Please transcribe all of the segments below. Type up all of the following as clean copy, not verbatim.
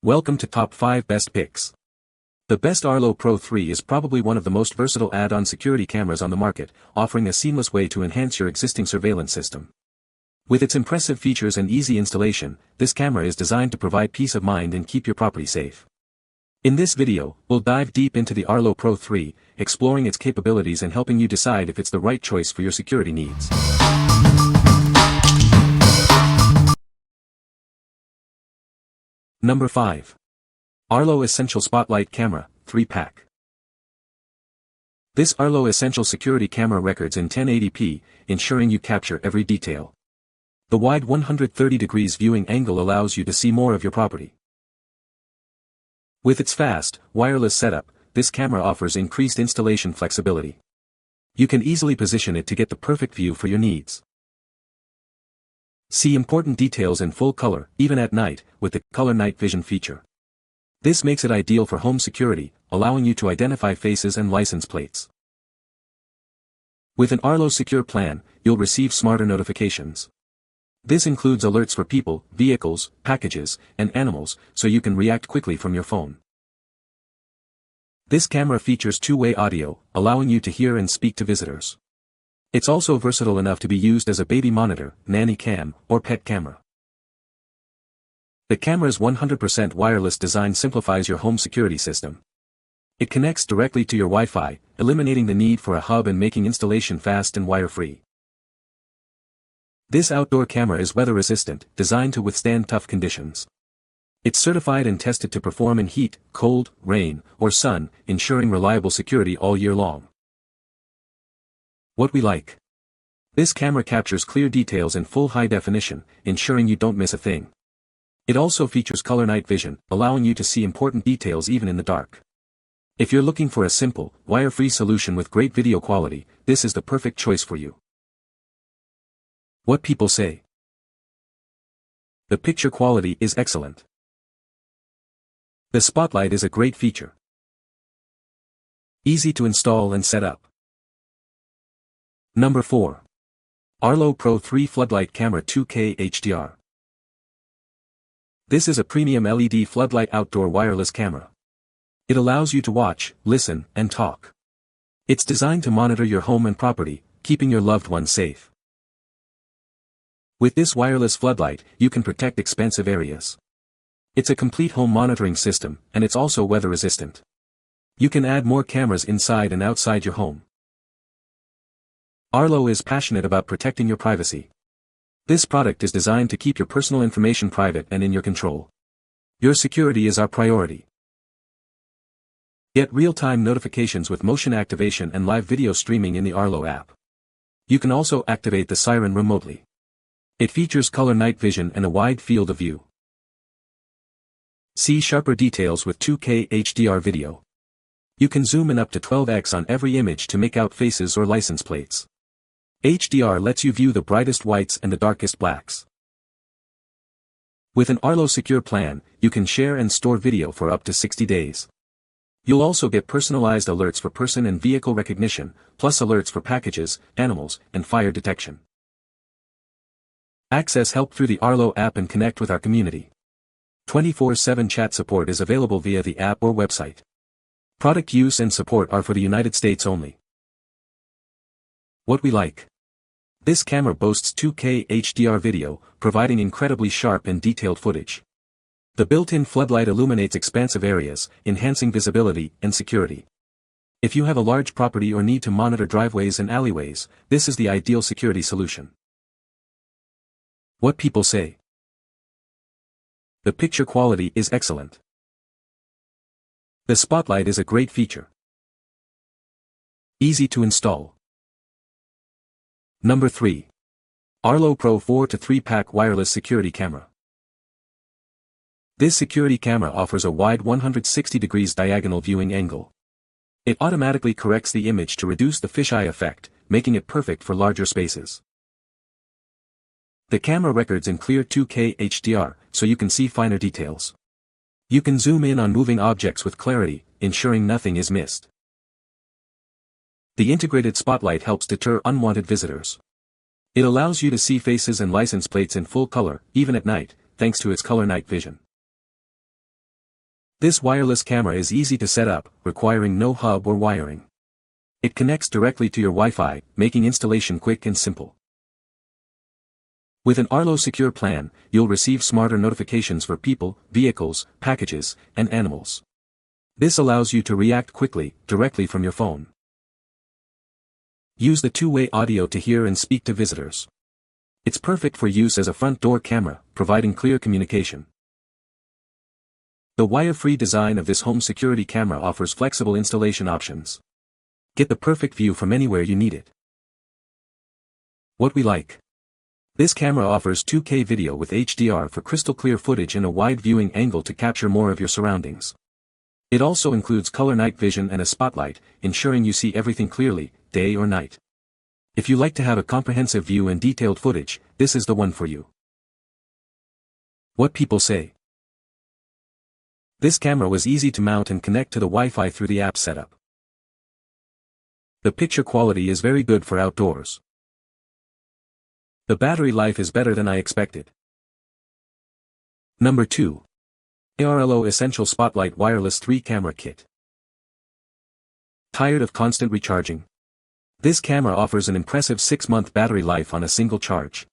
Welcome to Top 5 Best Picks. The best Arlo Pro 3 is probably one of the most versatile add-on security cameras on the market, offering a seamless way to enhance your existing surveillance system. With its impressive features and easy installation, this camera is designed to provide peace of mind and keep your property safe. In this video, we'll dive deep into the Arlo Pro 3, exploring its capabilities and helping you decide if it's the right choice for your security needs. Number 5. Arlo Essential Spotlight Camera, 3-pack. This Arlo Essential security camera records in 1080p, ensuring you capture every detail. The wide 130 degrees viewing angle allows you to see more of your property. With its fast, wireless setup, this camera offers increased installation flexibility. You can easily position it to get the perfect view for your needs. See important details in full color, even at night, with the Color Night Vision feature. This makes it ideal for home security, allowing you to identify faces and license plates. With an Arlo Secure plan, you'll receive smarter notifications. This includes alerts for people, vehicles, packages, and animals, so you can react quickly from your phone. This camera features two-way audio, allowing you to hear and speak to visitors. It's also versatile enough to be used as a baby monitor, nanny cam, or pet camera. The camera's 100% wireless design simplifies your home security system. It connects directly to your Wi-Fi, eliminating the need for a hub and making installation fast and wire-free. This outdoor camera is weather-resistant, designed to withstand tough conditions. It's certified and tested to perform in heat, cold, rain, or sun, ensuring reliable security all year long. What we like. This camera captures clear details in full high definition, ensuring you don't miss a thing. It also features Color Night Vision, allowing you to see important details even in the dark. If you're looking for a simple, wire-free solution with great video quality, this is the perfect choice for you. What people say. The picture quality is excellent. The spotlight is a great feature. Easy to install and set up. Number 4. Arlo Pro 3 Floodlight Camera 2K HDR. This is a premium LED floodlight outdoor wireless camera. It allows you to watch, listen, and talk. It's designed to monitor your home and property, keeping your loved ones safe. With this wireless floodlight, you can protect expansive areas. It's a complete home monitoring system, and it's also weather-resistant. You can add more cameras inside and outside your home. Arlo is passionate about protecting your privacy. This product is designed to keep your personal information private and in your control. Your security is our priority. Get real-time notifications with motion activation and live video streaming in the Arlo app. You can also activate the siren remotely. It features Color Night Vision and a wide field of view. See sharper details with 2K HDR video. You can zoom in up to 12x on every image to make out faces or license plates. HDR lets you view the brightest whites and the darkest blacks. With an Arlo Secure plan, you can share and store video for up to 60 days. You'll also get personalized alerts for person and vehicle recognition, plus alerts for packages, animals, and fire detection. Access help through the Arlo app and connect with our community. 24/7 chat support is available via the app or website. Product use and support are for the United States only. What we like. This camera boasts 2K HDR video, providing incredibly sharp and detailed footage. The built-in floodlight illuminates expansive areas, enhancing visibility and security. If you have a large property or need to monitor driveways and alleyways, this is the ideal security solution. What people say. The picture quality is excellent. The spotlight is a great feature. Easy to install. Number 3. Arlo Pro 4 to 3-pack wireless security camera. This security camera offers a wide 160 degrees diagonal viewing angle. It automatically corrects the image to reduce the fisheye effect, making it perfect for larger spaces. The camera records in clear 2K HDR, so you can see finer details. You can zoom in on moving objects with clarity, ensuring nothing is missed. The integrated spotlight helps deter unwanted visitors. It allows you to see faces and license plates in full color, even at night, thanks to its Color Night Vision. This wireless camera is easy to set up, requiring no hub or wiring. It connects directly to your Wi-Fi, making installation quick and simple. With an Arlo Secure plan, you'll receive smarter notifications for people, vehicles, packages, and animals. This allows you to react quickly, directly from your phone. Use the two-way audio to hear and speak to visitors. It's perfect for use as a front door camera, providing clear communication. The wire-free design of this home security camera offers flexible installation options. Get the perfect view from anywhere you need it. What we like. This camera offers 2K video with HDR for crystal clear footage and a wide viewing angle to capture more of your surroundings. It also includes color night vision and a spotlight, ensuring you see everything clearly, day or night. If you like to have a comprehensive view and detailed footage, this is the one for you. What people say. This camera was easy to mount and connect to the Wi-Fi through the app setup. The picture quality is very good for outdoors. The battery life is better than I expected. Number 2. Arlo Essential Spotlight Wireless 3 Camera Kit. Tired of constant recharging? This camera offers an impressive 6-month battery life on a single charge.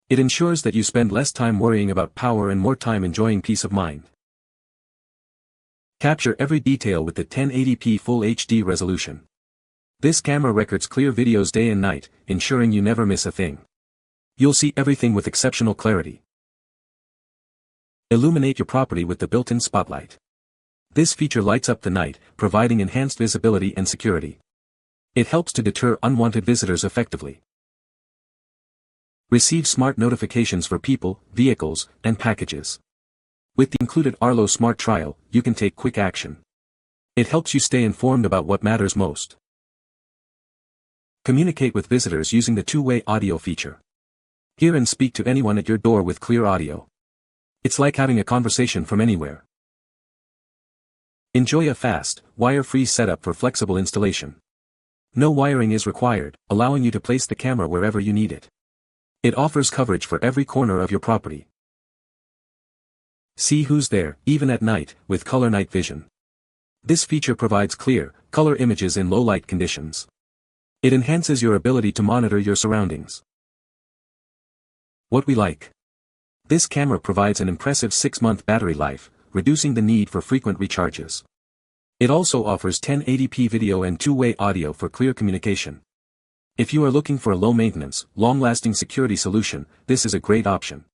It ensures that you spend less time worrying about power and more time enjoying peace of mind. Capture every detail with the 1080p Full HD resolution. This camera records clear videos day and night, ensuring you never miss a thing. You'll see everything with exceptional clarity. Illuminate your property with the built-in spotlight. This feature lights up the night, providing enhanced visibility and security. It helps to deter unwanted visitors effectively. Receive smart notifications for people, vehicles, and packages. With the included Arlo Smart Trial, you can take quick action. It helps you stay informed about what matters most. Communicate with visitors using the two-way audio feature. Hear and speak to anyone at your door with clear audio. It's like having a conversation from anywhere. Enjoy a fast, wire-free setup for flexible installation. No wiring is required, allowing you to place the camera wherever you need it. It offers coverage for every corner of your property. See who's there, even at night, with color night vision. This feature provides clear, color images in low-light conditions. It enhances your ability to monitor your surroundings. What we like. This camera provides an impressive 6-month battery life, reducing the need for frequent recharges. It also offers 1080p video and two-way audio for clear communication. If you are looking for a low-maintenance, long-lasting security solution, this is a great option.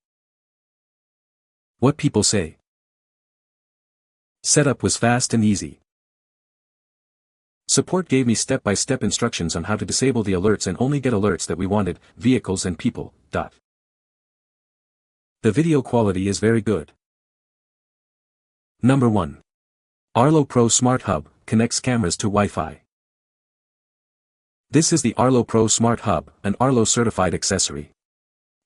What people say. Setup was fast and easy. Support gave me step-by-step instructions on how to disable the alerts and only get alerts that we wanted, vehicles and people. The video quality is very good. Number 1. Arlo Pro SmartHub connects cameras to Wi-Fi. This is the Arlo Pro SmartHub, an Arlo certified accessory.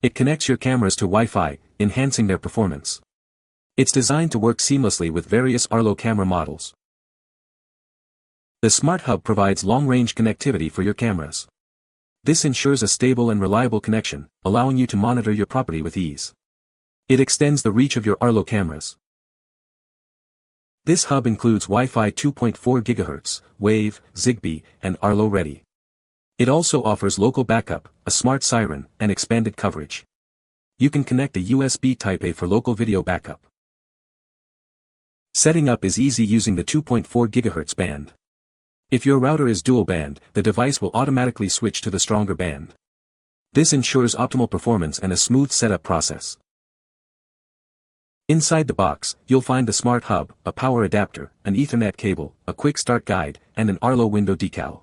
It connects your cameras to Wi-Fi, enhancing their performance. It's designed to work seamlessly with various Arlo camera models. The SmartHub provides long-range connectivity for your cameras. This ensures a stable and reliable connection, allowing you to monitor your property with ease. It extends the reach of your Arlo cameras. This hub includes Wi-Fi 2.4 GHz, Wave, Zigbee, and Arlo Ready. It also offers local backup, a smart siren, and expanded coverage. You can connect a USB Type-A for local video backup. Setting up is easy using the 2.4 GHz band. If your router is dual band, the device will automatically switch to the stronger band. This ensures optimal performance and a smooth setup process. Inside the box, you'll find the SmartHub, a power adapter, an Ethernet cable, a quick start guide, and an Arlo window decal.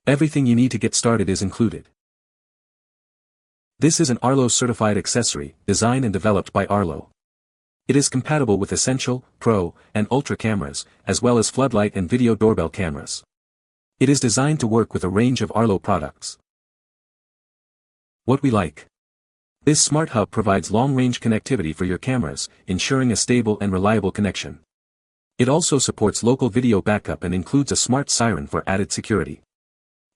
Everything you need to get started is included. This is an Arlo certified accessory, designed and developed by Arlo. It is compatible with Essential, Pro, and Ultra cameras, as well as Floodlight and video doorbell cameras. It is designed to work with a range of Arlo products. What we like. This SmartHub provides long-range connectivity for your cameras, ensuring a stable and reliable connection. It also supports local video backup and includes a smart siren for added security.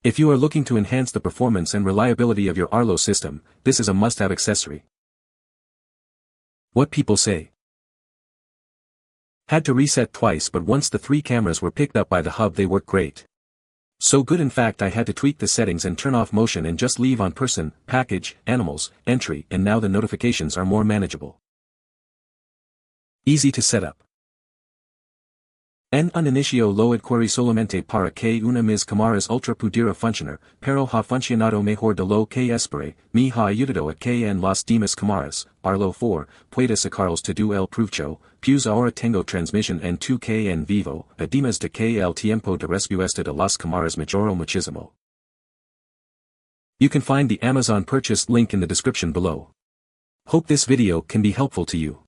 If you are looking to enhance the performance and reliability of your Arlo system, this is a must-have accessory. What people say. Had to reset twice, but once the 3 cameras were picked up by the hub they work great. So good in fact I had to tweak the settings and turn off motion and just leave on person, package, animals, entry, and now the notifications are more manageable. Easy to set up. En un inicio lo adquirí solamente para que una mis cámaras ultra pudiera funcionar, pero ha funcionado mejor de lo que esperé, me ha ayudado a que en las demás cámaras, Arlo 4, pueda sacarlos todo el provecho, pues ahora tengo transmisión en 2K en vivo, además de que el tiempo de respuesta de las cámaras mejoró muchísimo. You can find the Amazon purchase link in the description below. Hope this video can be helpful to you.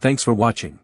Thanks for watching.